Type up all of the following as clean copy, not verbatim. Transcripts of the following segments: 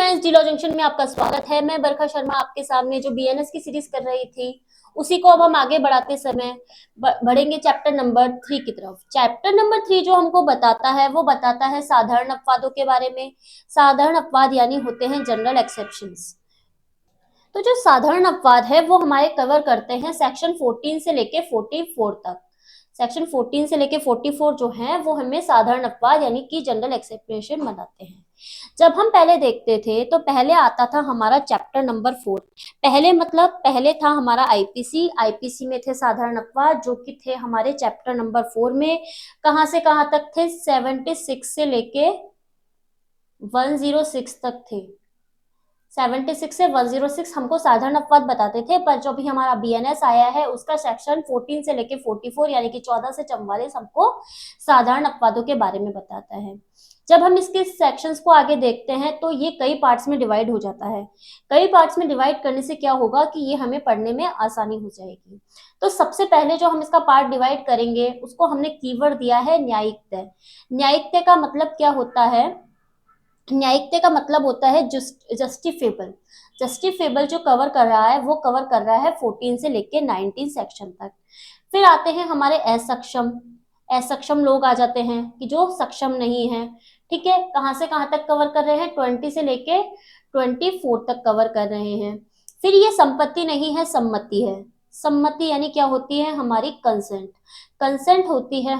Friends, D law junction में आपका स्वागत है। मैं बरखा शर्मा आपके सामने जो बीएनएस की सीरीज कर रही थी उसी को अब हम आगे बढ़ाते समय बढ़ेंगे चैप्टर नंबर 3 की तरफ। चैप्टर नंबर 3 जो हमको बताता है वो बताता है साधारण अपवादों के बारे में। साधारण अपवाद यानी होते हैं जनरल एक्सेप्शंस। तो जो साधारण अपवाद है वो हमारे कवर करते हैं सेक्शन 14 से लेके 44 तक। सेक्शन 14 से लेके 44 जो है वो हमें साधारण अपवाद यानी कि जनरल एक्सेप्शन बताते हैं। जब हम पहले देखते थे तो पहले आता था हमारा चैप्टर नंबर 4। पहले मतलब पहले था हमारा आईपीसी में थे साधारण अपवाद जो कि थे हमारे चैप्टर नंबर 4 में। कहां से कहां तक थे? 76 से लेके 106 तक थे। 76 से 106 हमको साधारण अपवाद बताते थे, पर जो भी हमारा बीएनएस आया है उसका सेक्शन 14 से लेके 44 यानी कि 14 से 44 हमको साधारण अपवादों के बारे में बताता है। जब हम इसके सेक्शंस को आगे देखते हैं तो ये कई पार्ट्स में डिवाइड हो जाता है। कई पार्ट्स में डिवाइड करने से क्या होगा कि ये हमें पढ़ने में आसानी हो जाएगी। तो सबसे पहले जो हम इसका पार्ट डिवाइड करेंगे उसको हमने कीवर्ड दिया है न्यायिकता। न्यायिकता का मतलब क्या होता है? न्यायिकता का मतलब होता है जस्टिफेबल। जस्टिफेबल जो कवर कर रहा है वो कवर कर रहा है 14 से लेके 19 सेक्शन तक। फिर आते हैं हमारे असक्षम। असक्षम लोग आ जाते हैं कि जो सक्षम नहीं है। ठीक है, कहां से कहां तक कवर कर रहे हैं? 20 से लेके 24 तक कवर कर रहे हैं। फिर ये संपत्ति नहीं है, सम्मति है। सम्मति यानी क्या होती है? हमारी कंसेंट। कंसेंट होती है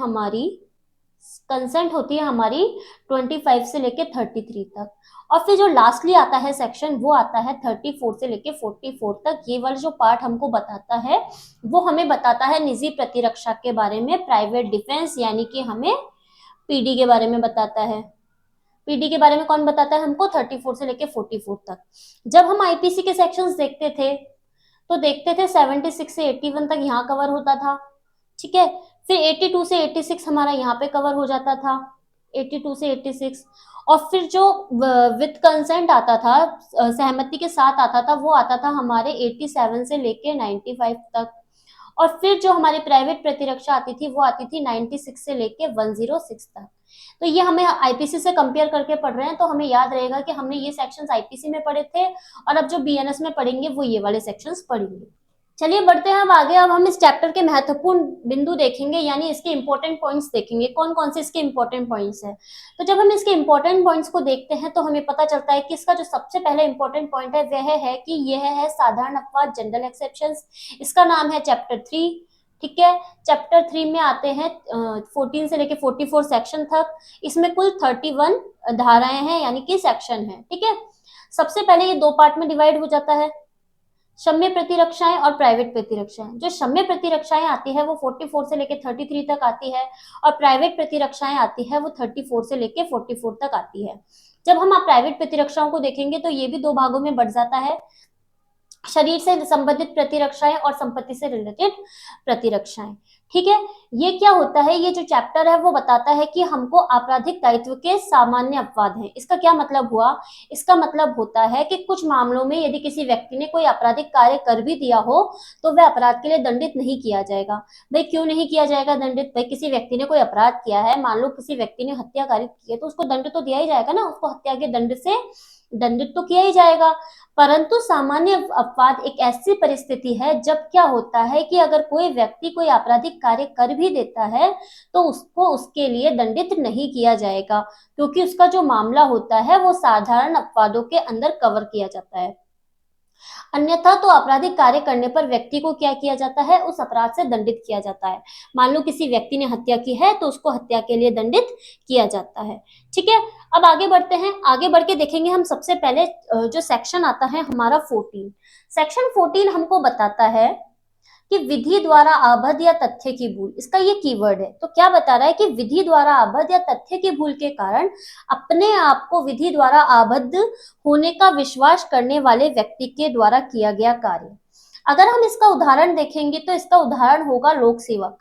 हमारी 25 से लेके 33 तक। और फिर जो लास्टली आता है सेक्शन वो आता है 34 से लेके 44 तक। ये वाला जो पार्ट हमको बताता है वो हमें बताता है निजी प्रतिरक्षा के बारे में, प्राइवेट डिफेंस, यानी कि हमें पीडी के बारे में बताता है। पीडी के बारे में कौन बताता है हमको? 34 से लेके 44 तक। जब हम आईपीसी के सेक्शंस देखते थे तो देखते थे 76 से 81 तक यहाँ कवर होता था। ठीक है, फिर 82 से 86 हमारा यहाँ पे कवर हो जाता था। 82 से 86 और फिर जो विद कंसेंट आता था, सहमति के साथ आता था, वो आता था हमारे 87 से लेके 95 तक। और फिर जो हमारी प्राइवेट प्रतिरक्षा आती थी वो आती थी 96 से लेके 106 तक। तो ये हमें आईपीसी से कंपेयर करके पढ़ रहे हैं तो हमें याद रहेगा कि हमने ये सेक्शंस आईपीसी में पढ़े थे और अब जो बीएनएस में पढ़ेंगे वो ये वाले सेक्शंस पढ़ेंगे। चलिए बढ़ते हैं अब आगे। अब हम इस चैप्टर के महत्वपूर्ण बिंदु देखेंगे, यानी इसके इंपॉर्टेंट पॉइंट्स देखेंगे। कौन कौन से इसके इंपॉर्टेंट पॉइंट्स हैं? तो जब हम इसके इंपॉर्टेंट पॉइंट्स को देखते हैं तो हमें पता चलता है कि इसका जो सबसे पहले इंपॉर्टेंट पॉइंट है वह है कि यह है साधारण अपवाद, जनरल एक्सेप्शंस। इसका नाम है चैप्टर 3। ठीक है, चैप्टर 3 में आते हैं 14 से लेके 44 सेक्शन तक। इसमें कुल 31 धाराएं हैं यानी कि सेक्शन है। ठीक है, सबसे पहले ये दो पार्ट में डिवाइड हो जाता है, क्षम्य प्रतिरक्षाएं और प्राइवेट प्रतिरक्षाएं। जो क्षम्य प्रतिरक्षाएं आती है वो 44 से लेके 33 तक आती है और प्राइवेट प्रतिरक्षाएं आती है वो 34 से लेके 44 तक आती है। जब हम आप प्राइवेट प्रतिरक्षाओं को देखेंगे तो ये भी दो भागों में बढ़ जाता है, शरीर से संबंधित प्रतिरक्षाएं और संपत्ति से रिलेटेड प्रतिरक्षाएं। ठीक है, ये क्या होता है? ये जो चैप्टर है वो बताता है कि हमको आपराधिक दायित्व के सामान्य अपवाद हैं। इसका क्या मतलब हुआ? इसका मतलब होता है कि कुछ मामलों में यदि किसी व्यक्ति ने कोई आपराधिक कार्य कर भी दिया हो तो वह अपराध के लिए दंडित नहीं किया जाएगा। भाई क्यों नहीं किया जाएगा दंडित? भाई किसी व्यक्ति ने कोई अपराध किया है, मान लो किसी व्यक्ति ने हत्या कारित की है तो उसको दंड तो दिया ही जाएगा ना, उसको हत्या के दंड से दंडित तो किया ही जाएगा। परंतु सामान्य अपवाद एक ऐसी परिस्थिति है जब क्या होता है कि अगर कोई व्यक्ति कोई आपराधिक कार्य कर भी देता है तो उसको उसके लिए दंडित नहीं किया जाएगा, क्योंकि उसका जो मामला होता है वो साधारण अपवादों के अंदर कवर किया जाता है। अन्यथा तो आपराधिक कार्य करने पर व्यक्ति को क्या किया जाता है? उस अपराध से दंडित किया जाता है। मान लो किसी व्यक्ति ने हत्या की है तो उसको हत्या के लिए दंडित किया जाता है। ठीक है, अब आगे बढ़ते हैं। आगे बढ़ के देखेंगे हम सबसे पहले जो सेक्शन आता है हमारा 14। सेक्शन 14 हमको बताता है कि विधि द्वारा आबद्ध या तथ्य की भूल, इसका ये कीवर्ड है। तो क्या बता रहा है कि विधि द्वारा आबद्ध या तथ्य की भूल के कारण अपने आप को विधि द्वारा आबद्ध होने का विश्वास करने वाले व्यक्ति के द्वारा किया गया कार्य। अगर हम इसका उदाहरण देखेंगे तो इसका उदाहरण होगा लोक सेवक।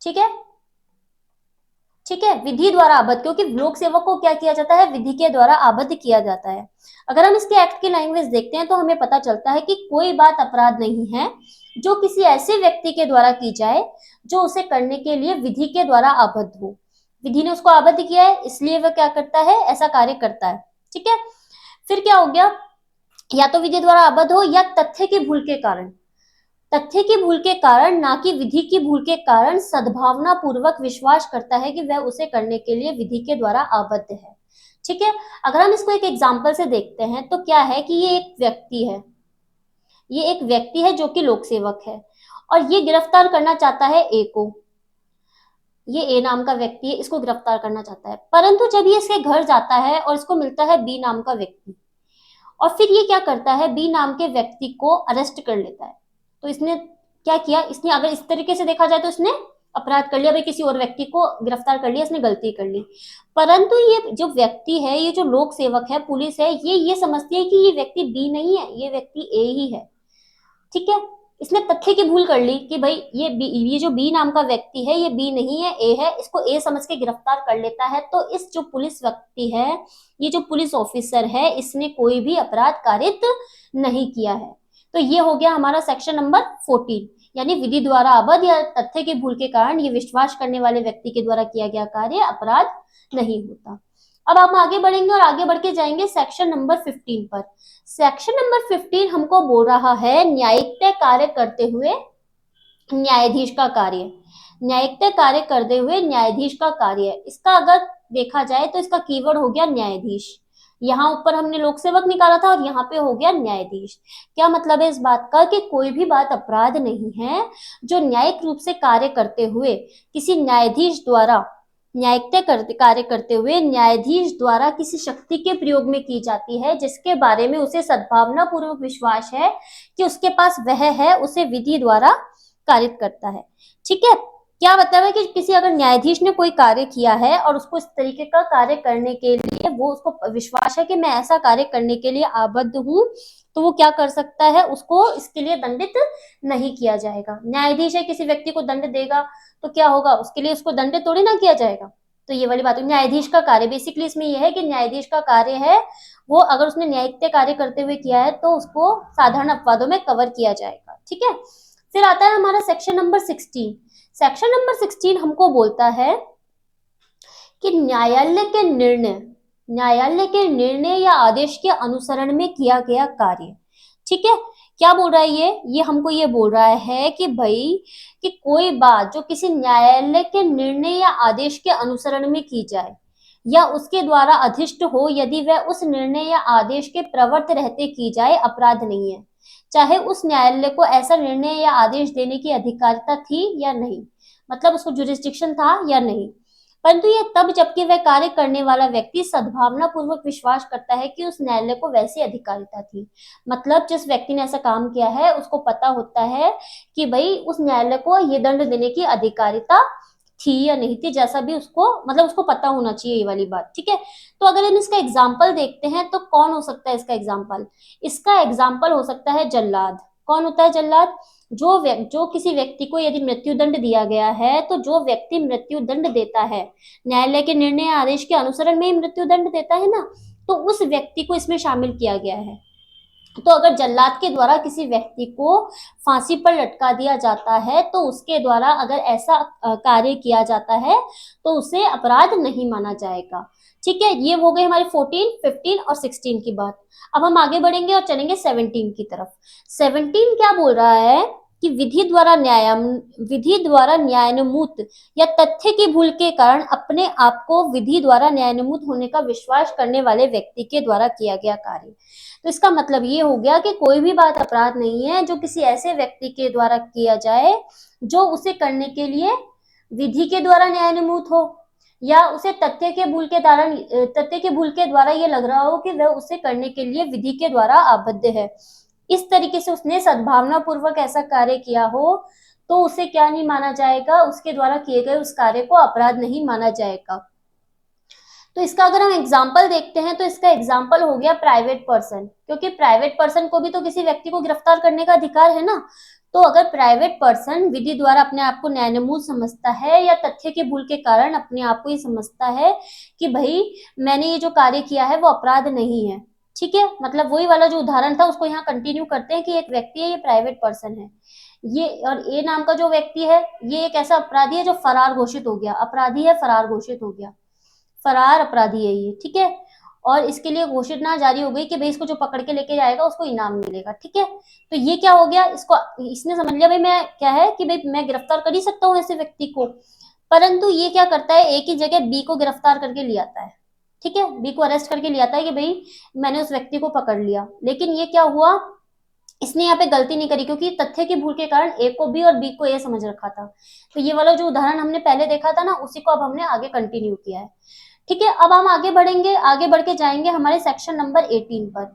ठीक है, ठीक है, विधि द्वारा आबद्ध, क्योंकि लोक सेवक को क्या किया जाता है? विधि के द्वारा आबद्ध किया जाता है। अगर हम इसके एक्ट की लैंग्वेज देखते हैं तो हमें पता चलता है कि कोई बात अपराध नहीं है जो किसी ऐसे व्यक्ति के द्वारा की जाए जो उसे करने के लिए विधि के द्वारा आबद्ध हो। विधि ने उसको आबद्ध किया है इसलिए वह क्या करता है? ऐसा कार्य करता है। ठीक है, फिर क्या हो गया, या तो विधि द्वारा आबद्ध हो या तथ्य की भूल के कारण, तथ्य की भूल के कारण, ना कि विधि की भूल के कारण सद्भावना पूर्वक विश्वास करता है कि वह उसे करने के लिए विधि के द्वारा आबद्ध है। ठीक है, अगर हम इसको एक एग्जाम्पल से देखते हैं तो क्या है कि ये एक व्यक्ति है, ये एक व्यक्ति है जो कि लोक सेवक है, और ये गिरफ्तार करना चाहता है ए को। ये ए नाम का व्यक्ति है, इसको गिरफ्तार करना चाहता है, परंतु जब ये इसके घर जाता है और इसको मिलता है बी नाम का व्यक्ति, और फिर ये क्या करता है, बी नाम के व्यक्ति को अरेस्ट कर लेता है। तो इसने क्या किया, इसने अगर इस तरीके से देखा जाए तो इसने अपराध कर लिया, भाई किसी और व्यक्ति को गिरफ्तार कर लिया, इसने गलती कर ली। परंतु ये जो व्यक्ति है, ये जो लोक सेवक है, पुलिस है, ये समझती है कि ये व्यक्ति बी नहीं है, ये व्यक्ति ए ही है। ठीक है, इसने तथ्य की भूल कर ली कि भाई ये जो बी नाम का व्यक्ति है ये बी नहीं है, ए है, इसको ए समझ के गिरफ्तार कर लेता है। तो इस जो पुलिस व्यक्ति है, ये जो पुलिस ऑफिसर है, इसने कोई भी अपराध कारित नहीं किया है। तो ये हो गया हमारा सेक्शन नंबर 14, यानी विधि द्वारा आबद्ध या तथ्य की भूल के कारण ये विश्वास करने वाले व्यक्ति के द्वारा किया गया कार्य अपराध नहीं होता। अब हम आगे बढ़ेंगे और आगे बढ़ के जाएंगे सेक्शन नंबर 15 पर। सेक्शन नंबर 15 हमको बोल रहा है न्यायिक कार्य करते हुए न्यायाधीश का कार्य। न्यायिक कार्य करते हुए न्यायाधीश का कार्य, इसका अगर देखा जाए तो इसका कीवर्ड हो गया न्यायाधीश। यहाँ ऊपर हमने लोक सेवक निकाला था और यहाँ पे हो गया न्यायाधीश। क्या मतलब है इस बात का, कि कोई भी बात अपराध नहीं है जो न्यायिक रूप से कार्य करते हुए किसी न्यायाधीश द्वारा, न्यायिक कार्य करते हुए न्यायाधीश द्वारा किसी शक्ति के प्रयोग में की जाती है, जिसके बारे में उसे सद्भावना पूर्वक विश्वास है कि उसके पास वह है, उसे विधि द्वारा कारित करता है। ठीक है, क्या मतलब है कि किसी अगर न्यायाधीश ने कोई कार्य किया है और उसको इस तरीके का कार्य करने के लिए वो उसको विश्वास है कि मैं ऐसा कार्य करने के लिए आबद्ध हूँ, तो वो क्या कर सकता है, उसको इसके लिए दंडित नहीं किया जाएगा। न्यायाधीश है, किसी व्यक्ति को दंड देगा तो क्या होगा, उसके लिए उसको दंडित थोड़ी ना किया जाएगा। तो ये वाली बात है, न्यायाधीश का कार्य बेसिकली इसमें यह है कि न्यायाधीश का कार्य है वो अगर उसने न्यायिक कार्य करते हुए किया है तो उसको साधारण अपवादों में कवर किया जाएगा। ठीक है, फिर आता है हमारा सेक्शन नंबर 16। सेक्शन नंबर 16 हमको बोलता है कि न्यायालय के निर्णय या आदेश के अनुसरण में किया गया कार्य। ठीक है, क्या बोल रहा है ये हमको ये बोल रहा है कि भाई कि कोई बात जो किसी न्यायालय के निर्णय या आदेश के अनुसरण में की जाए या उसके द्वारा अधिष्ट हो, यदि वह उस निर्णय या आदेश के प्रवर्त रहते की जाए, अपराध नहीं है, चाहे उस न्यायालय को ऐसा निर्णय या आदेश देने की अधिकारिता थी या नहीं, मतलब उसको जुरिस्डिक्शन था या नहीं। परंतु यह तब जबकि वह कार्य करने वाला व्यक्ति सद्भावना पूर्वक विश्वास करता है कि उस न्यायालय को वैसी अधिकारिता थी, मतलब जिस व्यक्ति ने ऐसा काम किया है उसको पता होता है कि भाई उस न्यायालय को ये दंड देने की अधिकारिता थी या नहीं थी, जैसा भी उसको मतलब उसको पता होना चाहिए, ये वाली बात। ठीक है, तो अगर हम इसका एग्जाम्पल देखते हैं तो कौन हो सकता है इसका एग्जाम्पल, इसका एग्जाम्पल हो सकता है जल्लाद। कौन होता है जल्लाद, जो किसी व्यक्ति को यदि मृत्युदंड दिया गया है तो जो व्यक्ति मृत्युदंड देता है, न्यायालय के निर्णय आदेश के अनुसरण में ही मृत्युदंड देता है ना, तो उस व्यक्ति को इसमें शामिल किया गया है। तो अगर जल्लाद के द्वारा किसी व्यक्ति को फांसी पर लटका दिया जाता है तो उसके द्वारा अगर ऐसा कार्य किया जाता है तो उसे अपराध नहीं माना जाएगा। ठीक है, ये हो गई हमारी 14, 15 और 16 की बात। अब हम आगे बढ़ेंगे और चलेंगे 17 की तरफ। 17 क्या बोल रहा है कि विधि द्वारा न्यायानुमूत या तथ्य की भूल के कारण अपने आप को विधि द्वारा न्यायानुमूत होने का विश्वास करने वाले व्यक्ति के द्वारा किया गया कार्य। तो इसका मतलब ये हो गया कि कोई भी बात अपराध नहीं है जो किसी ऐसे व्यक्ति के द्वारा किया जाए जो उसे करने के लिए विधि के द्वारा न्यायानुमूत हो, या उसे तथ्य के भूल के द्वारा ये लग रहा हो कि वह उसे करने के लिए विधि के द्वारा आबद्ध है। इस तरीके से उसने सद्भावना पूर्वक ऐसा कार्य किया हो तो उसे क्या नहीं माना जाएगा, उसके द्वारा किए गए उस कार्य को अपराध नहीं माना जाएगा। तो इसका अगर हम एग्जाम्पल देखते हैं तो इसका एग्जाम्पल हो गया प्राइवेट पर्सन, क्योंकि प्राइवेट पर्सन को भी तो किसी व्यक्ति को गिरफ्तार करने का अधिकार है ना। तो अगर प्राइवेट पर्सन विधि द्वारा अपने आप को न्यायानुमूत समझता है या तथ्य के भूल के कारण अपने आप को ये समझता है कि भाई मैंने ये जो कार्य किया है वो अपराध नहीं है। ठीक है, मतलब वही वाला जो उदाहरण था उसको यहाँ कंटिन्यू करते हैं कि एक व्यक्ति है, ये प्राइवेट पर्सन है, ये और ए नाम का जो व्यक्ति है ये एक ऐसा अपराधी है जो फरार घोषित हो गया, अपराधी है फरार घोषित हो गया, फरार अपराधी है ये। ठीक है, और इसके लिए घोषणा जारी हो गई कि भाई इसको जो पकड़ के लेके जाएगा उसको इनाम मिलेगा। ठीक है, तो ये क्या हो गया, इसको इसने समझ लिया भाई मैं क्या है कि भाई मैं गिरफ्तार कर ही सकता हूँ ऐसे व्यक्ति को। परंतु ये क्या करता है, एक ही जगह बी को गिरफ्तार करके ले आता है। ठीक है, बी को अरेस्ट करके ले आता है कि भाई मैंने उस व्यक्ति को पकड़ लिया। लेकिन ये क्या हुआ, इसने यहाँ पे गलती नहीं करी, क्योंकि तथ्य की भूल के कारण ए को बी और बी को ए समझ रखा था। तो ये वाला जो उदाहरण हमने पहले देखा था ना, उसी को अब हमने आगे कंटिन्यू किया है। ठीक है, अब हम आगे बढ़ेंगे, आगे बढ़ के जाएंगे हमारे सेक्शन नंबर 18 पर।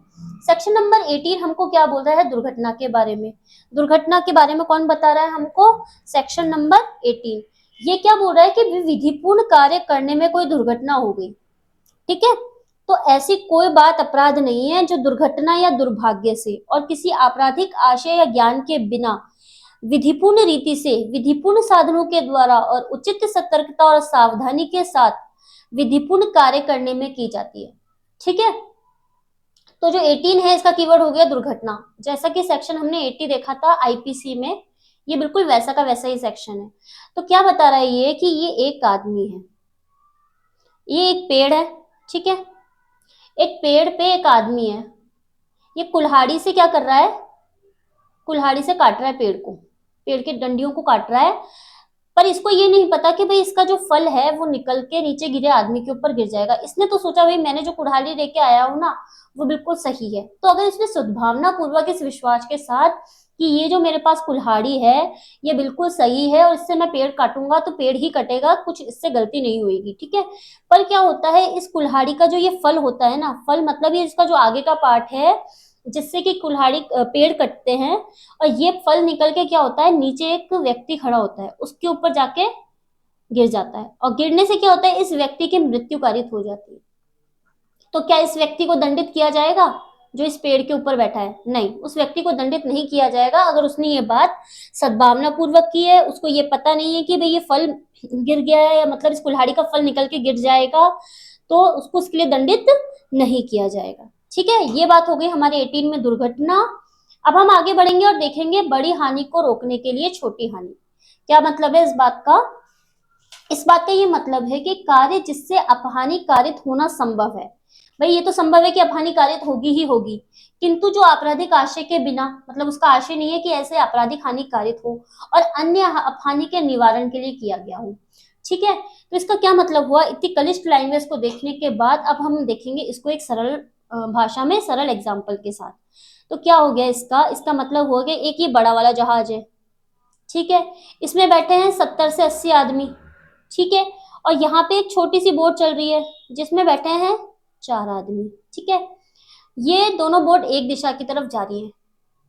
सेक्शन नंबर 18 हमको क्या बोल रहा है, दुर्घटना के बारे में। दुर्घटना के बारे में कौन बता रहा है हमको, सेक्शन नंबर 18। ये क्या बोल रहा है कि विधिपूर्ण कार्य करने में कोई दुर्घटना हो गई। ठीक है, तो ऐसी कोई बात अपराध नहीं है जो दुर्घटना या दुर्भाग्य से और किसी आपराधिक आशय या ज्ञान के बिना विधिपूर्ण रीति से, विधिपूर्ण साधनों के द्वारा और उचित सतर्कता और सावधानी के साथ विधिपूर्ण कार्य करने में की जाती है। ठीक है, तो जो 18 है इसका कीवर्ड हो गया दुर्घटना। जैसा कि सेक्शन हमने 80 देखा था आईपीसी में, ये बिल्कुल वैसा का वैसा ही सेक्शन है। तो क्या बता रहा है ये कि ये एक आदमी है, ये एक पेड़ है। ठीक है, एक पेड़ पे एक आदमी है, ये कुल्हाड़ी से क्या कर रहा है, कुल्हाड़ी से काट रहा है पेड़ को, पेड़ के डंडियों को काट रहा है। पर इसको ये नहीं पता कि भाई इसका जो फल है वो निकल के नीचे गिरे आदमी के ऊपर गिर जाएगा। इसने तो सोचा भाई मैंने जो कुल्हाड़ी लेके आया हूं ना वो बिल्कुल सही है। तो अगर इसने सद्भावना पूर्वक इस विश्वास के साथ कि ये जो मेरे पास कुल्हाड़ी है ये बिल्कुल सही है और इससे मैं पेड़ काटूंगा तो पेड़ ही कटेगा, कुछ इससे गलती नहीं होगी। ठीक है, पर क्या होता है, इस कुल्हाड़ी का जो ये फल होता है ना, फल मतलब ये इसका जो आगे का पार्ट है जिससे कि कुल्हाड़ी पेड़ कटते हैं, और ये फल निकल के क्या होता है, नीचे एक व्यक्ति खड़ा होता है उसके ऊपर जाके गिर जाता है, और गिरने से क्या होता है, इस व्यक्ति की मृत्यु कारित हो जाती है। तो क्या इस व्यक्ति को दंडित किया जाएगा जो इस पेड़ के ऊपर बैठा है? नहीं, उस व्यक्ति को दंडित नहीं किया जाएगा अगर उसने ये बात सद्भावना पूर्वक की है, उसको ये पता नहीं है कि भाई ये फल गिर गया है, मतलब इस कुल्हाड़ी का फल निकल के गिर जाएगा, तो उसको उसके लिए दंडित नहीं किया जाएगा। ठीक है, ये बात हो गई हमारे 18 में दुर्घटना। अब हम आगे बढ़ेंगे और देखेंगे बड़ी हानि को रोकने के लिए छोटी हानि। क्या मतलब है इस बात का, इस बात का ये मतलब है कि कार्य जिससे अपहानि कारित होना संभव है। भाई ये तो संभव है कि अपहानि कारित होगी ही होगी, किंतु जो आपराधिक आशय के बिना, मतलब उसका आशय नहीं है कि ऐसे आपराधिक हानि कारित हो और अन्य अपहानि के निवारण के लिए किया गया हो। ठीक है, तो इसका क्या मतलब हुआ, इतनी कलिष्ठ लैंग्वेज को देखने के बाद अब हम देखेंगे इसको एक सरल भाषा में, सरल एग्जाम्पल के साथ। तो क्या हो गया इसका, इसका मतलब हो गया एक ये बड़ा वाला जहाज है। ठीक है, इसमें बैठे हैं 70 से 80 आदमी। ठीक है, और यहाँ पे एक छोटी सी बोट चल रही है जिसमें बैठे हैं 4 आदमी। ठीक है, ये दोनों बोट एक दिशा की तरफ जा रही है,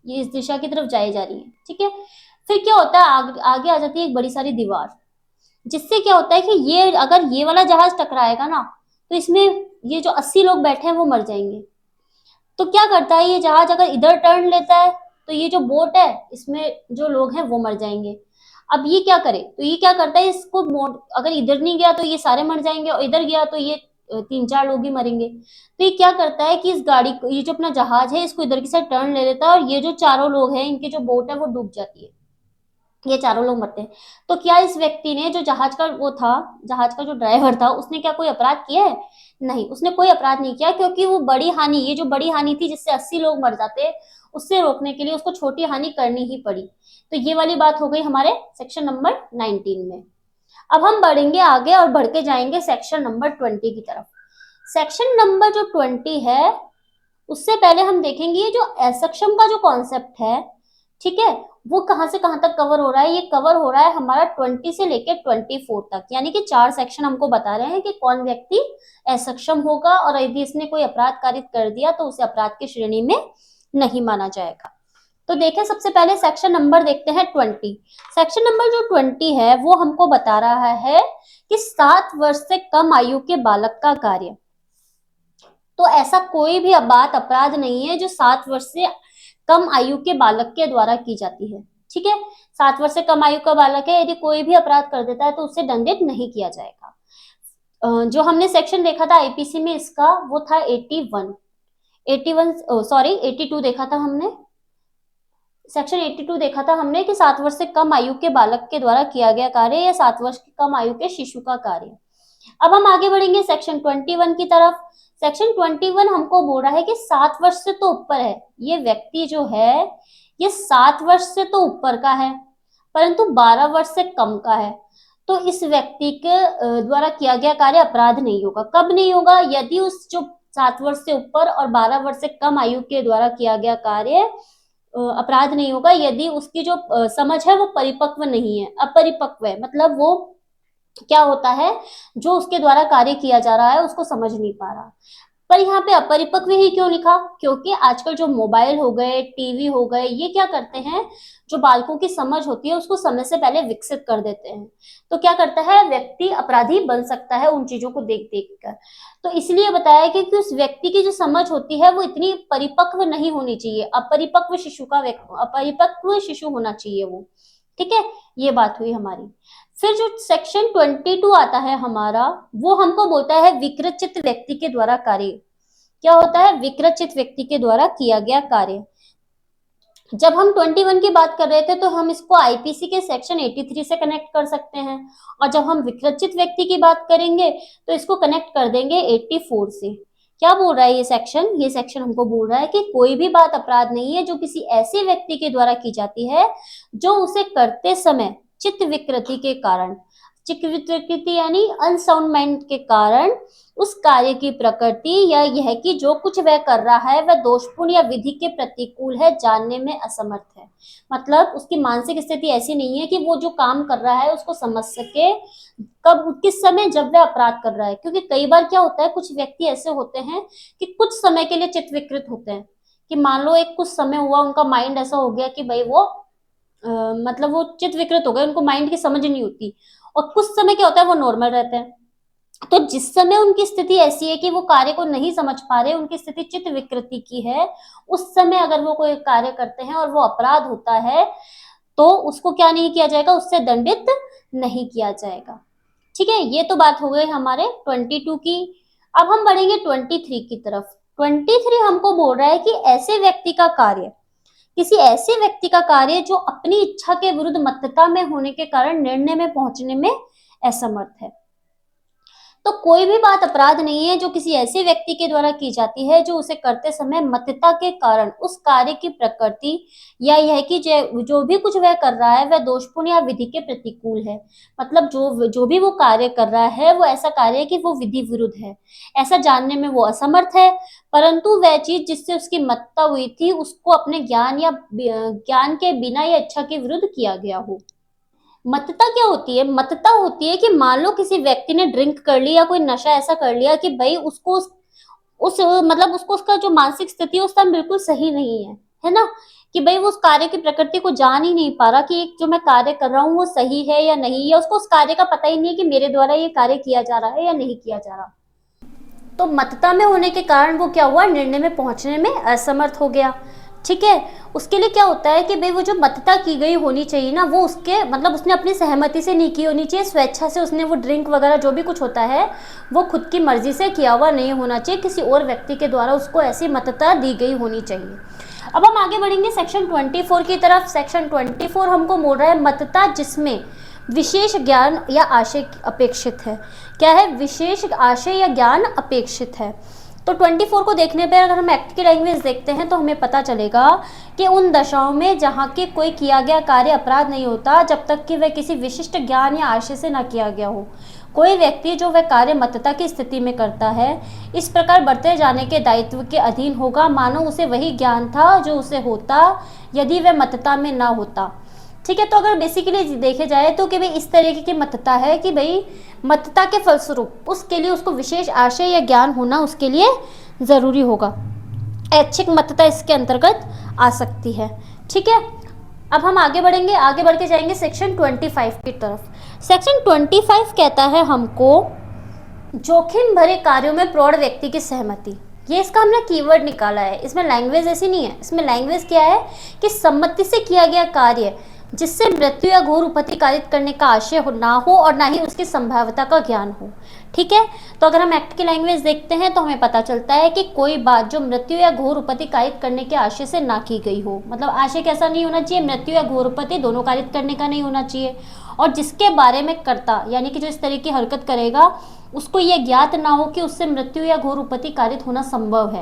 ये इस दिशा की तरफ जाई जा रही है। ठीक है, फिर क्या होता है, आगे आ जाती है एक बड़ी सारी दीवार, जिससे क्या होता है कि ये अगर ये वाला जहाज टकराएगा ना तो इसमें ये जो 80 लोग बैठे हैं वो मर जाएंगे। तो क्या करता है, ये जहाज अगर इधर टर्न लेता है तो ये जो बोट है इसमें जो लोग हैं वो मर जाएंगे। अब ये क्या करे, तो ये क्या करता है, इसको मोड़, अगर इधर नहीं गया तो ये सारे मर जाएंगे और इधर गया तो ये 3-4 लोग ही मरेंगे। तो ये क्या करता है कि इस गाड़ी को, ये जो अपना जहाज है इसको इधर की साइड टर्न ले लेता है और ये जो चारों लोग हैं इनकी जो बोट है वो डूब जाती है, ये चारों लोग मरते हैं। तो क्या इस व्यक्ति ने, जो जहाज का वो था, जहाज का जो ड्राइवर था, उसने क्या कोई अपराध किया है? नहीं, उसने कोई अपराध नहीं किया, क्योंकि वो बड़ी हानि, ये जो बड़ी हानि थी जिससे 80 लोग मर जाते, उससे रोकने के लिए उसको छोटी हानि करनी ही पड़ी। तो ये वाली बात हो गई हमारे सेक्शन नंबर 19 में। अब हम बढ़ेंगे आगे और बढ़ के जाएंगे सेक्शन नंबर 20 की तरफ। सेक्शन नंबर जो 20 है उससे पहले हम देखेंगे ये जो असक्षम का जो कॉन्सेप्ट है, ठीक है, वो कहां से कहां तक कवर हो रहा है। ये कवर हो रहा है हमारा 20 से लेकर 24 तक, यानी कि 4 सेक्शन हमको बता रहे हैं कि कौन व्यक्ति असक्षम होगा और यदि इसने कोई अपराध कारित कर दिया तो उसे अपराध की श्रेणी में नहीं माना जाएगा। तो देखें, सबसे पहले सेक्शन नंबर देखते हैं 20। सेक्शन नंबर जो 20 है वो हमको बता रहा है कि 7 वर्ष से कम आयु के बालक का कार्य। तो ऐसा कोई भी बात अपराध नहीं है जो 7 वर्ष से कम आयु के बालक के द्वारा की जाती है। ठीक है, 7 वर्ष से कम आयु का बालक है, यदि कोई भी अपराध कर देता है तो उससे दंडित नहीं किया जाएगा। जो हमने सेक्शन देखा था आईपीसी में इसका, वो था 82 देखा था हमने, सेक्शन 82 देखा था हमने कि 7 वर्ष से कम आयु के बालक के द्वारा किया गया कार्य या 7 वर्ष की कम आयु के शिशु का कार्य। अब हम आगे बढ़ेंगे सेक्शन 21 की तरफ। सेक्शन 21 हमको बोल रहा है कि 7 वर्ष से तो ऊपर है, ये व्यक्ति जो है ये 7 वर्ष से तो ऊपर का है परंतु 12 वर्ष से कम का है, तो इस व्यक्ति के द्वारा किया गया कार्य अपराध नहीं होगा। कब नहीं होगा? यदि उस जो 7 वर्ष से ऊपर और 12 वर्ष से कम आयु के द्वारा किया गया कार्य अपराध नहीं होगा, यदि उसकी जो समझ है वो परिपक्व नहीं है, अपरिपक्व है, मतलब वो क्या होता है, जो उसके द्वारा कार्य किया जा रहा है उसको समझ नहीं पा रहा। पर यहाँ पे अपरिपक्व ही क्यों लिखा? क्योंकि आजकल जो मोबाइल हो गए, टीवी हो गए, ये क्या करते हैं, जो बालकों की समझ होती है उसको समय से पहले विकसित कर देते हैं। तो क्या करता है, व्यक्ति अपराधी बन सकता है उन चीजों को देख देख कर। तो इसलिए बताया कि उस व्यक्ति की जो समझ होती है वो इतनी परिपक्व नहीं होनी चाहिए, अपरिपक्व शिशु होना चाहिए वो। ठीक है, ये बात हुई हमारी। फिर जो सेक्शन 22 आता है हमारा, वो हमको बोलता है विकृत व्यक्ति के द्वारा कार्य। क्या होता है? विकृत व्यक्ति के द्वारा किया गया कार्य। जब हम 21 की बात कर रहे थे तो हम इसको आईपीसी के सेक्शन 83 से कनेक्ट कर सकते हैं, और जब हम विकृत व्यक्ति की बात करेंगे तो इसको कनेक्ट कर देंगे 84 से। क्या बोल रहा है ये सेक्शन? ये सेक्शन हमको बोल रहा है कि कोई भी बात अपराध नहीं है जो किसी ऐसे व्यक्ति के द्वारा की जाती है जो उसे करते समय चित्त विकृति के कारण, चित्त विकृति यानी अनसाउंड माइंड के कारण उस कार्य की प्रकृति या यह कि जो कुछ वह कर रहा है वह दोषपूर्ण या विधि के प्रतिकूल है जानने में असमर्थ है। मतलब उसकी मानसिक स्थिति ऐसी नहीं है कि वो जो काम कर रहा है उसको समझ सके, कब किस समय, जब वह अपराध कर रहा है। क्योंकि कई बार क्या होता है, कुछ व्यक्ति ऐसे होते हैं कि कुछ समय के लिए चित्त विकृत होते हैं, कि मान लो एक कुछ समय हुआ उनका माइंड ऐसा हो गया कि भाई वो मतलब वो चित्त विकृत हो गए, उनको माइंड की समझ नहीं होती, और कुछ समय क्या होता है वो नॉर्मल रहते हैं। तो जिस समय उनकी स्थिति ऐसी है कि वो कार्य को नहीं समझ पा रहे, उनकी स्थिति चित्त विकृति की है, उस समय अगर वो कोई कार्य करते हैं और वो अपराध होता है तो उसको क्या नहीं किया जाएगा, उससे दंडित नहीं किया जाएगा। ठीक है, ये तो बात हो गई हमारे 22 की। अब हम बढ़ेंगे 23 की तरफ। 23 हमको बोल रहा है कि ऐसे व्यक्ति का कार्य, किसी ऐसे व्यक्ति का कार्य जो अपनी इच्छा के विरुद्ध मत्तता में होने के कारण निर्णय में पहुंचने में असमर्थ है। तो कोई भी बात अपराध नहीं है जो किसी ऐसे व्यक्ति के द्वारा की जाती है जो उसे करते समय मत्तता के कारण उस कार्य की प्रकृति या यह कि जो भी कुछ वह कर रहा है वह दोषपूर्ण या विधि के प्रतिकूल है। मतलब जो भी वो कार्य कर रहा है वो ऐसा कार्य है कि वो विधि विरुद्ध है, ऐसा जानने में वो असमर्थ है, परंतु वह चीज जिससे उसकी मत्तता हुई थी उसको अपने ज्ञान के बिना या इच्छा के विरुद्ध किया गया हो। मतता क्या होती है? मतता होती है कि मान लो किसी व्यक्ति ने ड्रिंक कर ली या कोई नशा ऐसा कर लिया कि भाई उसको मतलब उसको उसका जो मानसिक स्थिति है उस टाइम बिल्कुल सही नहीं है ना, कि भाई वो उस कार्य की प्रकृति को जान ही नहीं पा रहा कि जो मैं कार्य कर रहा हूँ वो सही है या नहीं, या उसको उस कार्य का पता ही नहीं है कि मेरे द्वारा ये कार्य किया जा रहा है या नहीं किया जा रहा। तो मतता में होने के कारण वो क्या हुआ, निर्णय में पहुंचने में असमर्थ हो गया। ठीक है, उसके लिए क्या होता है कि भाई वो जो मतता की गई होनी चाहिए ना, वो उसके मतलब उसने अपनी सहमति से नहीं की होनी चाहिए, स्वेच्छा से उसने वो ड्रिंक वगैरह जो भी कुछ होता है वो खुद की मर्जी से किया हुआ नहीं होना चाहिए, किसी और व्यक्ति के द्वारा उसको ऐसी मतता दी गई होनी चाहिए। अब हम आगे बढ़ेंगे सेक्शन 24 की तरफ। सेक्शन 24 हमको बोल रहा है मतता जिसमें विशेष ज्ञान या आशय अपेक्षित है। क्या है? विशेष आशय या ज्ञान अपेक्षित है। तो 24 को देखने पर अगर हम एक्ट की लैंग्वेज देखते हैं तो हमें पता चलेगा कि उन दशाओं में जहाँ के कोई किया गया कार्य अपराध नहीं होता जब तक कि वह किसी विशिष्ट ज्ञान या आशय से न किया गया हो। कोई व्यक्ति जो वह कार्य मतता की स्थिति में करता है इस प्रकार बढ़ते जाने के दायित्व के अधीन होगा मानो उसे वही ज्ञान था जो उसे होता यदि वह मतता में ना होता। ठीक है, तो अगर बेसिकली देखे जाए तो कि भाई इस तरीके की मतता है कि भाई मतता के फलस्वरूप उसके लिए उसको विशेष आशय या ज्ञान होना उसके लिए जरूरी होगा। ऐच्छिक मतता इसके अंतर्गत आ सकती है। ठीक है, अब हम आगे बढ़ेंगे, आगे बढ़ के जाएंगे सेक्शन 25 की तरफ। सेक्शन 25 कहता है हमको जोखिम भरे कार्यों में प्रौढ़ व्यक्ति की सहमति। ये इसका हमने कीवर्ड निकाला है, इसमें लैंग्वेज ऐसी नहीं है, इसमें लैंग्वेज क्या है कि सम्मति से किया गया कार्य जिससे मृत्यु या घोर उपति कारित करने का आशय ना हो और ना ही उसकी संभाव्यता का ज्ञान हो। ठीक है, तो अगर हम एक्ट की लैंग्वेज देखते हैं तो हमें पता चलता है कि कोई बात जो मृत्यु या घोर उपति कारित करने के आशय से ना की गई हो, मतलब आशय कैसा नहीं होना चाहिए, मृत्यु या घोर उपति दोनों कारित करने का नहीं होना चाहिए, और जिसके बारे में कर्ता यानी कि जो इस तरह की हरकत करेगा उसको यह ज्ञात ना हो कि उससे मृत्यु या घोर उपपत्ति कारित होना संभव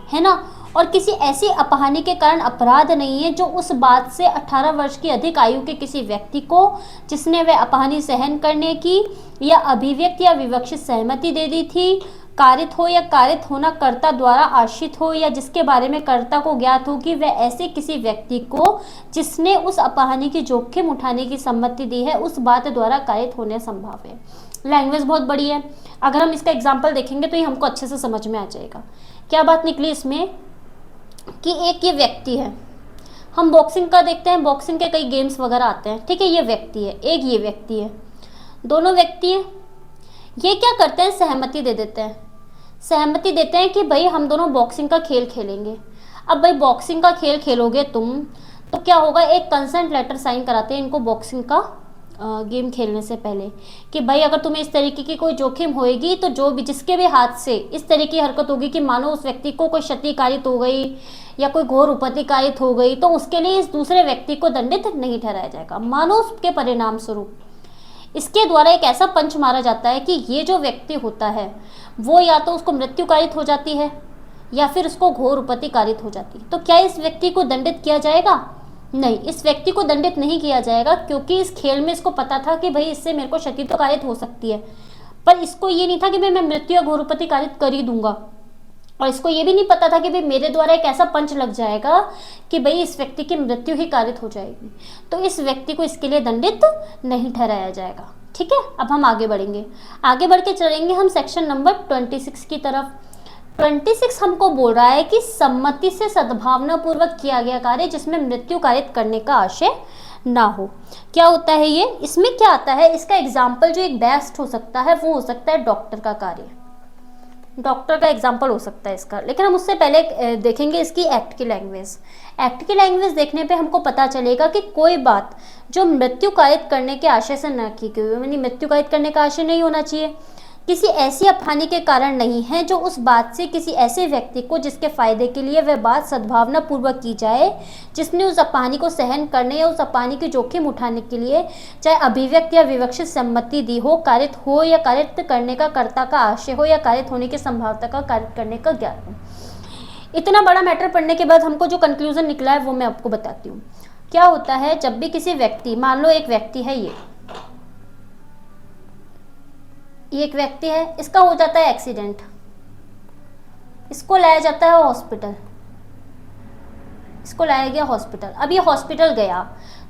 है ना। और किसी ऐसी अपहानि के कारण अपराध नहीं है जो उस बात से 18 वर्ष की अधिक आयु के किसी व्यक्ति को, जिसने वह अपहानि सहन करने की या अभिव्यक्त या विवक्षित सहमति दे दी थी, कारित हो या कारित होना कर्ता द्वारा आश्रित हो, या जिसके बारे में कर्ता को ज्ञात हो कि वह ऐसे किसी व्यक्ति को, जिसने उस अपहानि की जोखिम उठाने की सम्मति दी है, उस बात द्वारा कारित होने संभव है। लैंग्वेज बहुत बड़ी है, अगर हम इसका एग्जाम्पल देखेंगे तो ये हमको अच्छे से समझ में आ जाएगा। क्या बात निकली इसमें कि एक ये व्यक्ति है, हम बॉक्सिंग का देखते हैं, बॉक्सिंग के कई गेम्स वगैरह आते हैं, ठीक है। ये व्यक्ति है, एक ये व्यक्ति है, दोनों व्यक्ति हैं। ये क्या करते हैं, सहमति दे देते हैं, सहमति देते हैं कि भाई हम दोनों बॉक्सिंग का खेल खेलेंगे। अब भाई बॉक्सिंग का खेल खेलोगे तुम, तो क्या होगा, एक कंसेंट लेटर साइन कराते हैं इनको बॉक्सिंग का गेम खेलने से पहले कि भाई अगर तुम्हें इस तरीके की कोई जोखिम होएगी तो जो भी जिसके भी हाथ से इस तरीके की हरकत होगी कि मानो उस व्यक्ति को कोई क्षति कारित हो गई या कोई घोर उपपत्ति कारित हो गई, तो उसके लिए इस दूसरे व्यक्ति को दंडित नहीं ठहराया जाएगा। मानो उसके परिणाम स्वरूप इसके द्वारा एक ऐसा पंच मारा जाता है कि ये जो व्यक्ति होता है वो या तो उसको मृत्यु कारित हो जाती है या फिर उसको घोर उपपत्ति कारित हो जाती है। तो क्या इस व्यक्ति को दंडित किया जाएगा? नहीं, इस व्यक्ति को दंडित नहीं किया जाएगा, क्योंकि इस खेल में इसको पता था कि भाई इससे मेरे को क्षति तो कारित हो सकती है, पर इसको ये नहीं था कि भाई मैं मृत्यु या घोर उपपत्ति कारित कर ही दूंगा। और इसको ये भी नहीं पता था कि भाई मेरे द्वारा एक ऐसा पंच लग जाएगा कि भाई इस व्यक्ति की मृत्यु ही कारित हो जाएगी, तो इस व्यक्ति को इसके लिए दंडित नहीं ठहराया जाएगा। ठीक है, अब हम आगे बढ़ेंगे, आगे बढ़ के चलेंगे हम सेक्शन नंबर 26 की तरफ। 26 हमको बोल रहा है कि सम्मति से सद्भावना पूर्वक किया गया कार्य जिसमें मृत्यु कारित करने का आशय ना हो। क्या होता है ये, इसमें क्या आता है, इसका एग्जाम्पल जो एक बेस्ट हो सकता है वो हो सकता है डॉक्टर का कार्य, डॉक्टर का एग्जाम्पल हो सकता है इसका। लेकिन हम उससे पहले देखेंगे इसकी एक्ट की लैंग्वेज। एक्ट की लैंग्वेज देखने पे हमको पता चलेगा कि कोई बात जो मृत्यु कारित करने के आशय से न की गई, यानी मृत्यु कारित करने का आशय नहीं होना चाहिए, किसी ऐसी अपहानि के कारण नहीं है जो उस बात से किसी ऐसे व्यक्ति को जिसके फायदे के लिए वह बात सद्भावना पूर्वक की जाए, जिसने उस अपहानि को सहन करने या उस अपहानि की जोखिम उठाने के लिए चाहे अभिव्यक्त या विवक्षित सम्मति दी हो, कारित हो या कारित करने का कर्ता का आशय हो या कारित होने की संभावना का कारित करने का ज्ञान हो। इतना बड़ा मैटर पढ़ने के बाद हमको जो कंक्लूजन निकला है वो मैं आपको बताती हूँ। क्या होता है, जब भी किसी व्यक्ति, मान लो एक व्यक्ति है, ये एक व्यक्ति है, इसका हो जाता है एक्सीडेंट, इसको लाया जाता है हॉस्पिटल, इसको लाया गया हॉस्पिटल। अब ये हॉस्पिटल गया,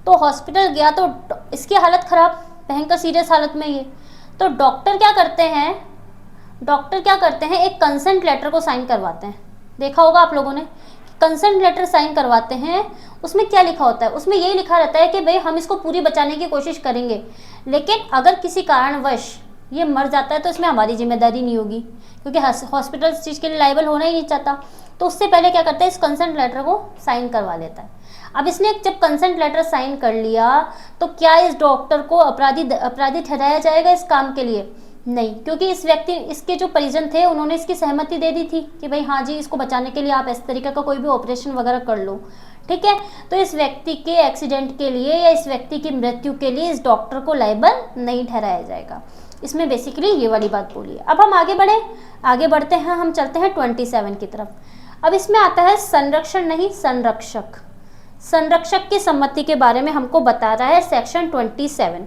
तो हॉस्पिटल गया तो इसकी हालत खराब, भयंकर सीरियस हालत में ये, तो डॉक्टर क्या करते हैं, डॉक्टर क्या करते हैं, एक कंसेंट लेटर को साइन करवाते हैं। देखा होगा आप लोगों ने, कंसेंट लेटर साइन करवाते हैं। उसमें क्या लिखा होता है, उसमें यही लिखा रहता है कि भाई हम इसको पूरी बचाने की कोशिश करेंगे, लेकिन अगर किसी कारणवश ये मर जाता है तो इसमें हमारी जिम्मेदारी नहीं होगी, क्योंकि हॉस्पिटल इस चीज़ के लिए लायबल होना ही नहीं चाहता। तो उससे पहले क्या करता है, इस कंसेंट लेटर को साइन करवा लेता है। अब इसने जब कंसेंट लेटर साइन कर लिया तो क्या इस डॉक्टर को अपराधी ठहराया जाएगा इस काम के लिए? नहीं, क्योंकि इस व्यक्ति, इसके जो परिजन थे उन्होंने इसकी सहमति दे दी थी कि भाई हाँ जी, इसको बचाने के लिए आप इस तरीके का कोई भी ऑपरेशन वगैरह कर लो। ठीक है, तो इस व्यक्ति के एक्सीडेंट के लिए या इस व्यक्ति की मृत्यु के लिए इस डॉक्टर को लायबल नहीं ठहराया जाएगा। इसमें बेसिकली ये वाली बात बोली है। अब हम आगे बढ़ते हैं, हम चलते हैं 27 की तरफ। अब इसमें आता है संरक्षण नहीं संरक्षक। संरक्षक की सम्मति के बारे में हमको बता रहा है सेक्शन 27।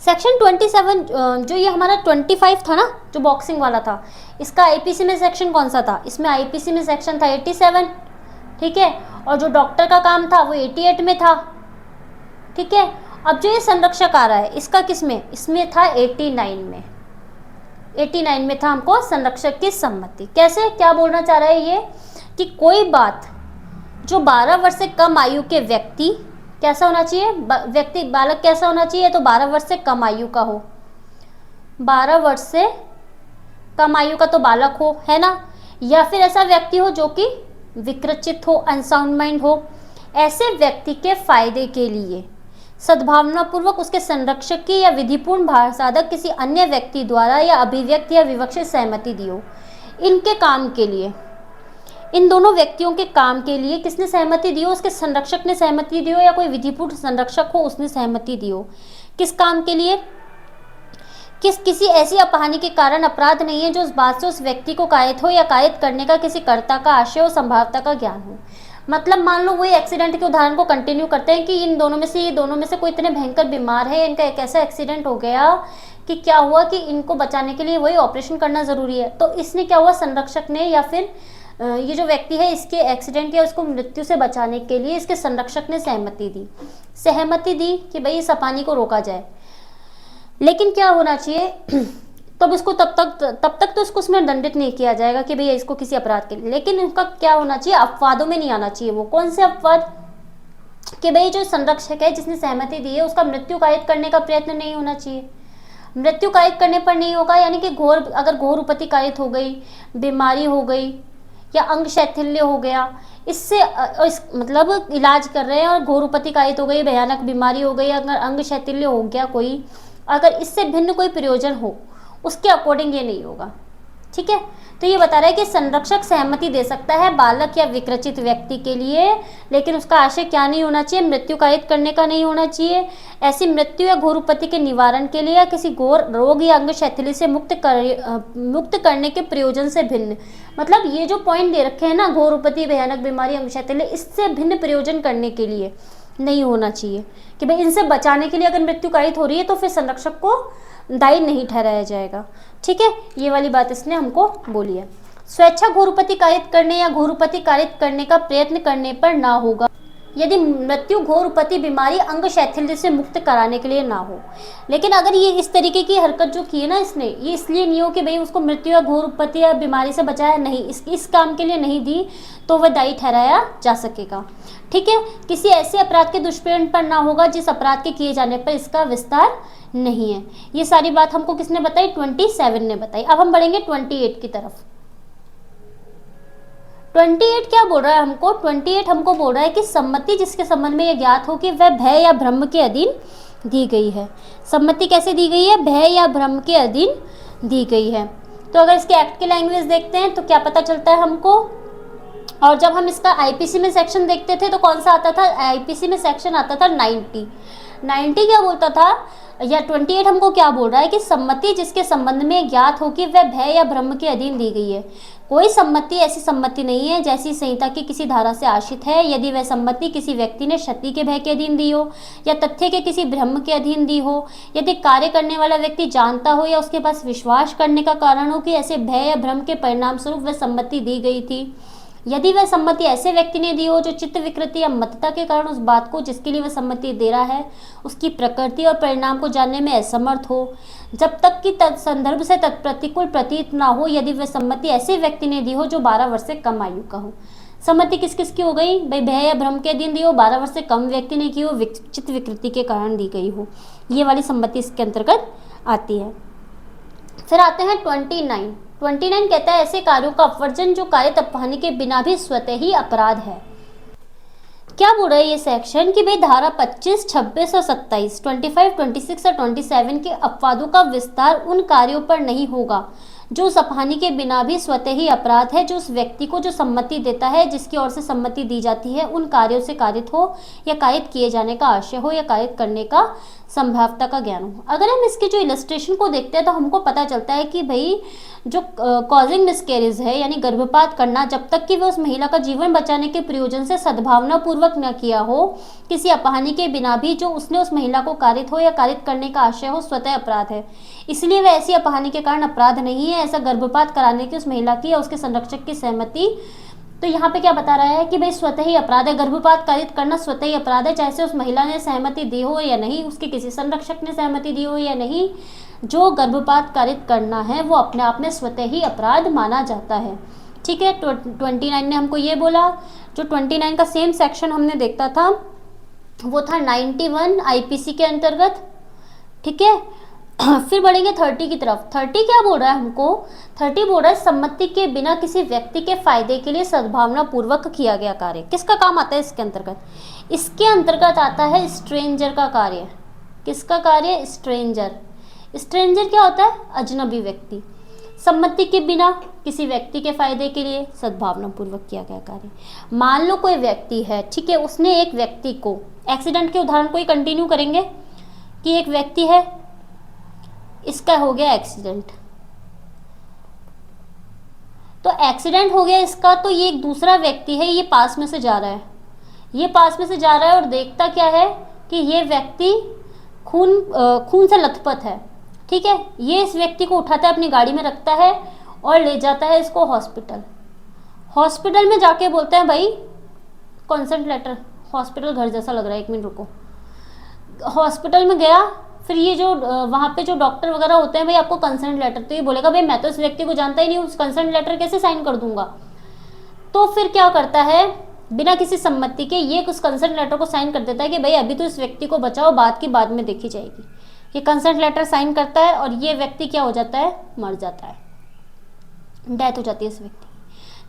सेक्शन 27 जो ये हमारा 25 था ना, जो बॉक्सिंग वाला था, इसका आईपीसी में सेक्शन कौन सा था? इसमें आईपीसी में सेक्शन था 87। ठीक है, और जो डॉक्टर का काम था वो 88 में था। ठीक है, अब जो ये संरक्षक आ रहा है इसका किस में? इसमें था 89 में। 89 में था हमको संरक्षक की सम्मति। कैसे, क्या बोलना चाह रहा है ये कि कोई बात जो 12 वर्ष से कम आयु के व्यक्ति, कैसा होना चाहिए व्यक्ति, बालक कैसा होना चाहिए? तो 12 वर्ष से कम आयु का हो, 12 वर्ष से कम आयु का तो बालक हो, है ना, या फिर ऐसा व्यक्ति हो जो कि विकृचित हो, अनसाउंड माइंड हो। ऐसे व्यक्ति के फायदे के लिए सद्भावनापूर्वक उसके संरक्षक की या विधिपूर्ण भार साधक किसी अन्य व्यक्ति द्वारा या अभिव्यक्त या विवक्षित सहमति दी हो। इनके काम के लिए, इन दोनों व्यक्तियों के काम के लिए किसने सहमति दी हो? उसके संरक्षक ने सहमति दी हो या कोई विधिपूर्ण संरक्षक हो उसने सहमति दी हो। किस काम के लिए? किसी ऐसी अपहानि के कारण अपराध नहीं है जो उस बात से उस व्यक्ति को कायित हो या कायित करने का किसी कर्ता का आशय हो, संभावता का ज्ञान हो। मतलब मान लो वही एक्सीडेंट के उदाहरण को कंटिन्यू करते हैं कि ये दोनों में से कोई इतने भयंकर बीमार है, इनका एक ऐसा एक्सीडेंट हो गया कि क्या हुआ कि इनको बचाने के लिए वही ऑपरेशन करना ज़रूरी है। तो इसने क्या हुआ, संरक्षक ने या फिर ये जो व्यक्ति है इसके एक्सीडेंट या उसको मृत्यु से बचाने के लिए इसके संरक्षक ने सहमति दी कि भाई इस अपहानि को रोका जाए। लेकिन क्या होना चाहिए, तब तक तो इसको उसमें दंडित नहीं किया जाएगा कि भैया इसको किसी अपराध के लिए। लेकिन उनका क्या होना चाहिए, अपवादों में नहीं आना चाहिए। वो कौन से अपवाद, कि भाई जो संरक्षक है जिसने सहमति दी है उसका मृत्यु कायित करने का प्रयत्न नहीं होना चाहिए। मृत्यु कायित करने पर नहीं होगा, यानी कि अगर घोर उपति कायित हो गई, बीमारी हो गई या अंग शैथिल्य हो गया, इससे मतलब इलाज कर रहे हैं और घोर उपति कायित हो गई, भयानक बीमारी हो गई, अगर अंग शैथिल्य हो गया कोई, अगर इससे भिन्न कोई प्रयोजन हो, उसके अकॉर्डिंग ये नहीं होगा। ठीक है, तो ये बता रहा है कि संरक्षक सहमति दे सकता है बालक या विकृचित व्यक्ति के लिए, लेकिन उसका आशय क्या नहीं होना चाहिए, मृत्यु कायित करने का नहीं होना चाहिए। ऐसी मृत्यु या घोर उपत्ति के निवारण के लिए या किसी घोर रोग या अंग शैथिल्य से मुक्त करने के प्रयोजन से भिन्न। मतलब ये जो पॉइंट दे रखे हैं ना, घोर उपत्ति, भयानक बीमारी, अंग शैथिल्य, इससे भिन्न प्रयोजन करने के लिए नहीं होना चाहिए कि भाई इनसे बचाने के लिए अगर मृत्यु कायित हो रही है तो फिर संरक्षक को दायी नहीं ठहराया जाएगा। ठीक है, ये वाली बात इसने हमको बोली है। स्वेच्छा घोर उपत्ति कायित करने या घोर उपत्ति कायित करने का प्रयत्न करने पर ना होगा यदि मृत्यु घोर उपत्ति बीमारी अंग शैथिल्य से मुक्त कराने के लिए ना हो। लेकिन अगर ये इस तरीके की हरकत जो की है ना इसने, ये इसलिए नहीं हो कि भाई उसको मृत्यु या घोर उपत्ति या बीमारी से बचाया, नहीं, इस काम के लिए नहीं दी तो वह दायी ठहराया जा सकेगा। ठीक है, किसी ऐसे अपराध के दुष्प्रेरण पर ना होगा जिस अपराध के किए जाने पर इसका विस्तार नहीं है। ये सारी बात हमको किसने बताई, 27 ने बताई। अब हम बढ़ेंगे 28 की तरफ। 28 क्या बोल रहा है हमको, 28 हमको बोल रहा है कि सम्मति जिसके संबंध में यह ज्ञात हो कि वह भय या भ्रम के अधीन दी गई है। सम्मति कैसे दी गई है, भय या भ्रम के अधीन दी गई है। तो अगर इसके एक्ट की लैंग्वेज देखते हैं तो क्या पता चलता है हमको। और जब हम इसका आईपीसी में सेक्शन देखते थे तो कौन सा आता था, आईपीसी में सेक्शन आता था 90 क्या बोलता था, या 28 हमको क्या बोल रहा है कि सम्मति जिसके संबंध में ज्ञात हो कि वह भय या भ्रम के अधीन दी गई है। कोई सम्मति ऐसी सम्मति नहीं है जैसी संहिता की किसी धारा से आश्रित है यदि वह सम्मति किसी व्यक्ति ने क्षति के भय के अधीन दी हो या तथ्य के किसी भ्रम के अधीन दी हो, यदि कार्य करने वाला व्यक्ति जानता हो या उसके पास विश्वास करने का कारण हो कि ऐसे भय या भ्रम के परिणाम स्वरूप वह सम्मति दी गई थी, यदि वह सम्मति ऐसे व्यक्ति ने दी हो जो चित्त विकृति या मत्तता के कारण उस बात को जिसके लिए वह सम्मति दे रहा है उसकी प्रकृति और परिणाम को जानने में असमर्थ हो, जब तक कि संदर्भ से तत्प्रतिकूल प्रतीत ना हो, यदि वह सम्मति ऐसे व्यक्ति ने दी हो जो 12 वर्ष से कम आयु का हो। सम्मति किस किस की हो गई भाई, भय या भ्रम के अधीन दी हो, 12 वर्ष से कम व्यक्ति ने की हो, चित्त विकृति के कारण दी गई हो, ये वाली सम्मति इसके अंतर्गत आती है। फिर आते हैं 29 कहता है ऐसे कार्यों का अपवर्जन जो कार्य अपहानि के बिना भी स्वतः ही अपराध है। क्या बोल रहा है ये सेक्शन कि भाई धारा 25, 26 और 27, 25, 26 और 27 के अपवादों का विस्तार उन कार्यों पर नहीं होगा जो उस अपहानि के बिना भी स्वतः ही अपराध है, जो उस व्यक्ति को जो सम्मति देता है जिसकी ओर से सम्मति दी जाती है उन कार्यों से कारित हो या कारित किए जाने का आशय हो या कारित करने का संभावता का ज्ञान हो। अगर हम इसके जो इलस्ट्रेशन को देखते हैं तो हमको पता चलता है कि भाई जो कॉजिंग मिसकैरेज है यानी गर्भपात करना, जब तक कि वह उस महिला का जीवन बचाने के प्रयोजन से सद्भावना पूर्वक न किया हो, किसी अपहानि के बिना भी जो उसने उस महिला को कारित हो या कारित करने का आशय हो, स्वतः अपराध है। इसलिए वह ऐसी अपहानि के कारण अपराध नहीं है। ऐसा गर्भपात कराने की उस महिला की या उसके संरक्षक की सहमति, तो यहाँ पे क्या बता रहा है कि भाई स्वतः ही अपराध है, गर्भपात कारित करना स्वतः ही अपराध है, चाहे से उस महिला ने सहमति दी हो या नहीं, उसके किसी संरक्षक ने सहमति दी हो या नहीं, जो गर्भपात कारित करना है वो अपने आप में स्वतः ही अपराध माना जाता है। ठीक है, 29 ने हमको ये बोला। जो 29 का सेम सेक्शन हमने देखा था वो था 91 आईपीसी के अंतर्गत। ठीक है, फिर बढ़ेंगे 30 की तरफ। 30 क्या बोल रहा है हमको, 30 बोल रहा है सम्मति के बिना किसी व्यक्ति के फायदे के लिए सद्भावना पूर्वक किया गया कार्य। किसका काम आता है इसके अंतर्गत, इसके अंतर्गत आता है स्ट्रेंजर का कार्य। किसका कार्य, स्ट्रेंजर क्या होता है, अजनबी व्यक्ति। सम्मति के बिना किसी व्यक्ति के फायदे के लिए सद्भावना पूर्वक किया गया कार्य। मान लो कोई व्यक्ति है, ठीक है, उसने एक व्यक्ति को, एक्सीडेंट के उदाहरण को ही कंटिन्यू करेंगे कि एक व्यक्ति है, इसका हो गया एक्सीडेंट। तो एक्सीडेंट हो गया इसका, तो ये एक दूसरा व्यक्ति है, ये पास में से जा रहा है, ये पास में से जा रहा है और देखता क्या है कि ये व्यक्ति खून से लथपथ है। ठीक है, ये इस व्यक्ति को उठाता है, अपनी गाड़ी में रखता है और ले जाता है इसको हॉस्पिटल। हॉस्पिटल में जाके बोलते हैं भाई कंसेंट लेटर, हॉस्पिटल घर जैसा लग रहा है, 1 मिनट रुको। हॉस्पिटल में गया, फिर ये जो वहाँ पे जो डॉक्टर वगैरह होते हैं, भाई आपको कंसेंट लेटर, तो ये बोलेगा भाई मैं तो इस व्यक्ति को जानता ही नहीं हूँ, कंसेंट लेटर कैसे साइन कर दूंगा। तो फिर क्या करता है, बिना किसी सम्मति के ये उस कंसेंट लेटर को साइन कर देता है कि भाई अभी तो इस व्यक्ति को बचाओ, बात की बाद में देखी जाएगी। ये कंसेंट लेटर साइन करता है और ये व्यक्ति क्या हो जाता है, मर जाता है, डेथ हो जाती है इस व्यक्ति।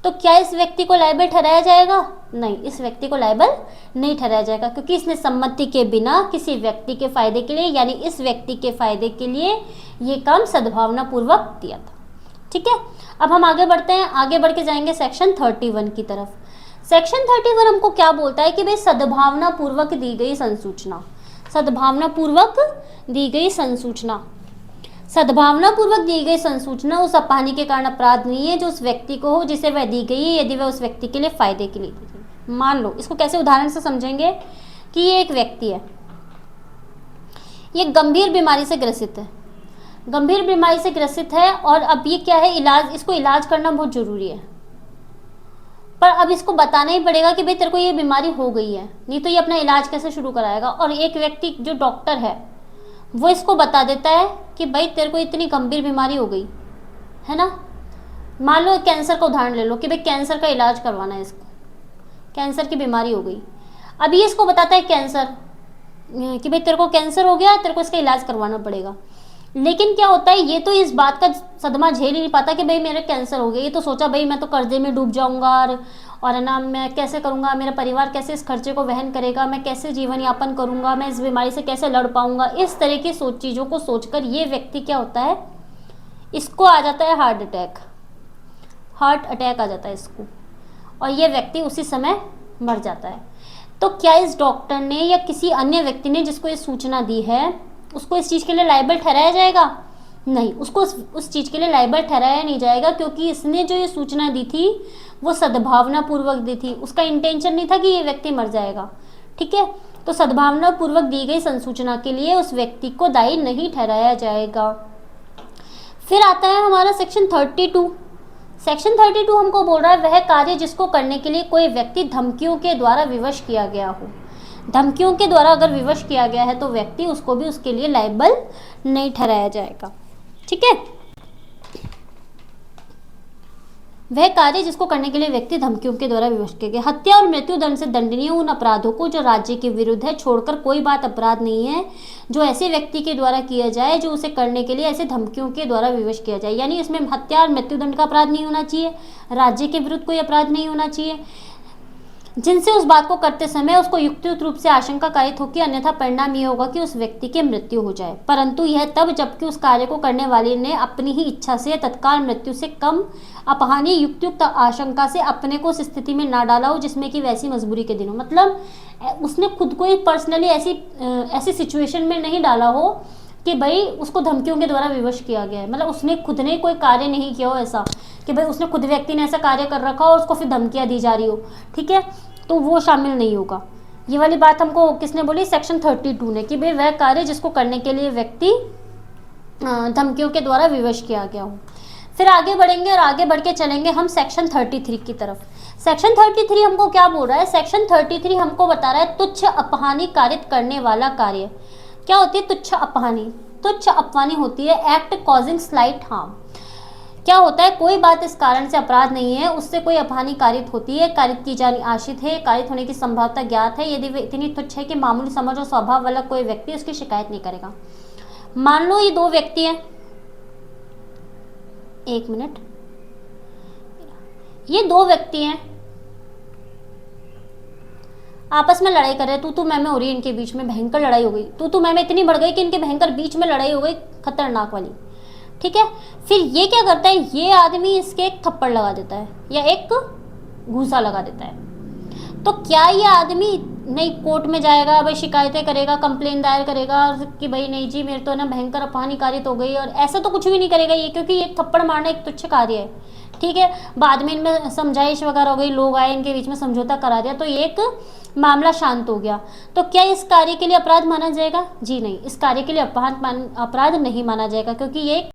तो क्या इस व्यक्ति को लायबल ठहराया जाएगा? नहीं, इस व्यक्ति को लायबल नहीं ठहराया जाएगा, क्योंकि इसने सम्मति के बिना किसी व्यक्ति के फायदे के लिए, यानी इस व्यक्ति के फायदे के लिए ये काम सद्भावना पूर्वक किया था। ठीक है, अब हम आगे बढ़ते हैं, आगे बढ़ के जाएंगे सेक्शन 31 की तरफ। सेक्शन 31 हमको क्या बोलता है कि भाई सद्भावना पूर्वक दी गई संसूचना, सद्भावना पूर्वक दी गई संसूचना, सद्भावना पूर्वक दी गई संसूचना उस अपहानि के कारण अपराध नहीं है जो उस व्यक्ति को हो जिसे वह दी गई है, यदि वह उस व्यक्ति के लिए फायदे के लिए दी गई। मान लो, इसको कैसे उदाहरण से समझेंगे कि ये एक व्यक्ति है, ये गंभीर बीमारी से ग्रसित है, गंभीर बीमारी से ग्रसित है और अब ये क्या है, इलाज, इसको इलाज करना बहुत जरूरी है, पर अब इसको बताना ही पड़ेगा कि भाई तेरे को ये बीमारी हो गई है, नहीं तो ये अपना इलाज कैसे शुरू कराएगा। और एक व्यक्ति जो डॉक्टर है वो इसको बता देता है कि भाई तेरे को इतनी गंभीर बीमारी हो गई है ना, मान लो कैंसर का उदाहरण ले लो कि भाई कैंसर का इलाज करवाना है इसको, कैंसर की बीमारी हो गई। अभी इसको बताता है कैंसर कि भाई तेरे को कैंसर हो गया, तेरे को इसका इलाज करवाना पड़ेगा। लेकिन क्या होता है, ये तो इस बात का सदमा झेल ही नहीं पाता कि भाई मेरे कैंसर हो गया। ये तो सोचा भाई मैं तो कर्जे में डूब जाऊंगा और है ना, मैं कैसे करूंगा, मेरा परिवार कैसे इस खर्चे को वहन करेगा, मैं कैसे जीवन यापन करूंगा, मैं इस बीमारी से कैसे लड़ पाऊंगा। इस तरह की चीज़ों को सोचकर ये व्यक्ति क्या होता है, इसको आ जाता है हार्ट अटैक, हार्ट अटैक आ जाता है इसको, और ये व्यक्ति उसी समय मर जाता है। तो क्या इस डॉक्टर ने या किसी अन्य व्यक्ति ने जिसको ये सूचना दी है उसको इस चीज़ के लिए लायबल ठहराया जाएगा? नहीं, उसको उस चीज़ के लिए लायबल ठहराया नहीं जाएगा, क्योंकि इसने जो ये सूचना दी थी वो सद्भावना पूर्वक दी थी, उसका इंटेंशन नहीं था कि ये व्यक्ति मर जाएगा। ठीक है, तो सद्भावना पूर्वक दी गई संसूचना के लिए उस व्यक्ति को दायी नहीं ठहराया जाएगा। फिर आता है हमारा सेक्शन 32। सेक्शन 32 हमको बोल रहा है वह कार्य जिसको करने के लिए कोई व्यक्ति धमकियों के द्वारा विवश किया गया हो। धमकियों के द्वारा अगर विवश किया गया है तो व्यक्ति उसको भी उसके लिए लायबल नहीं ठहराया जाएगा। ठीक है, वह कार्य जिसको करने के लिए व्यक्ति धमकियों के द्वारा विवश किया गया। हत्या और मृत्यु दंड से दंडनीय उन अपराधों को जो राज्य के विरुद्ध है छोड़कर कोई बात अपराध नहीं है जो ऐसे व्यक्ति के द्वारा किया जाए जो उसे करने के लिए ऐसे धमकियों के द्वारा विवश किया जाए। यानी इसमें हत्या और मृत्यु दंड का अपराध नहीं होना चाहिए, राज्य के विरुद्ध कोई अपराध नहीं होना चाहिए, जिनसे उस बात को करते समय उसको युक्तियुक्त रूप से आशंका कारित हो कि अन्यथा परिणाम यह होगा कि उस व्यक्ति की मृत्यु हो जाए, परंतु यह तब जबकि उस कार्य को करने वाले ने अपनी ही इच्छा से तत्काल मृत्यु से कम अपहानि युक्तियुक्त आशंका से अपने को उस स्थिति में ना डाला हो जिसमें कि वैसी मजबूरी के दिन हो। मतलब उसने खुद को ही पर्सनली ऐसी सिचुएशन में नहीं डाला हो कि भाई उसको धमकियों के द्वारा विवश किया गया है, मतलब उसने खुद ने कोई कार्य नहीं किया हो ऐसा कि भाई उसने खुद व्यक्ति ने ऐसा कार्य कर रखा हो और उसको फिर धमकियां दी जा रही हो। ठीक है, तो वो शामिल नहीं होगा। ये वाली बात हमको किसने बोली? सेक्शन 32 ने, कि भाई वह कार्य जिसको करने के लिए व्यक्ति धमकियों के द्वारा विवश किया गया हो। फिर आगे बढ़ेंगे और आगे बढ़ के चलेंगे हम सेक्शन 33 की तरफ। सेक्शन 33 हमको क्या बोल रहा है? सेक्शन 33 हमको बता रहा है तुच्छ अपहानि कारित करने वाला कार्य। क्या होती है तुच्छ अपहानि? तुच्छ अपहानि होती है एक्ट कॉजिंग स्लाइट हार्म। क्या होता है, कोई बात इस कारण से अपराध नहीं है, उससे कोई अपहानि कारित होती है, कारित की जानी आशित है, कारित होने की संभावना ज्ञात है, यदि वे इतनी तुच्छ है कि मामूली समझ और स्वभाव वाला कोई व्यक्ति उसकी शिकायत नहीं करेगा। मान लो ये दो व्यक्ति हैं, एक मिनट, ये दो व्यक्ति हैं, आपस में लड़ाई कर रहे, तू मैं हो रही है, इनके बीच में भयंकर लड़ाई हो गई, तू मैं इतनी बढ़ गई कि इनके भयंकर बीच में लड़ाई हो गई, खतरनाक वाली। ठीक है, फिर ये क्या करता है, ये आदमी इसके एक थप्पड़ लगा देता है या एक घूसा लगा देता है। तो क्या ये आदमी नहीं कोर्ट में जाएगा भाई, शिकायतें करेगा, कंप्लेन दायर करेगा कि भाई नहीं जी मेरे तो ना भयंकर अपहानी कारित हो गई, और ऐसा तो कुछ भी नहीं करेगा ये, क्योंकि ये थप्पड़ मारना एक तुच्छ कार्य है। ठीक है, बाद में इनमें समझाइश वगैरह हो गई, लोग आए इनके बीच में समझौता करा दिया, तो ये एक मामला शांत हो गया। तो क्या इस कार्य के लिए अपराध माना जाएगा? जी नहीं, इस कार्य के लिए अपराध नहीं माना जाएगा, क्योंकि ये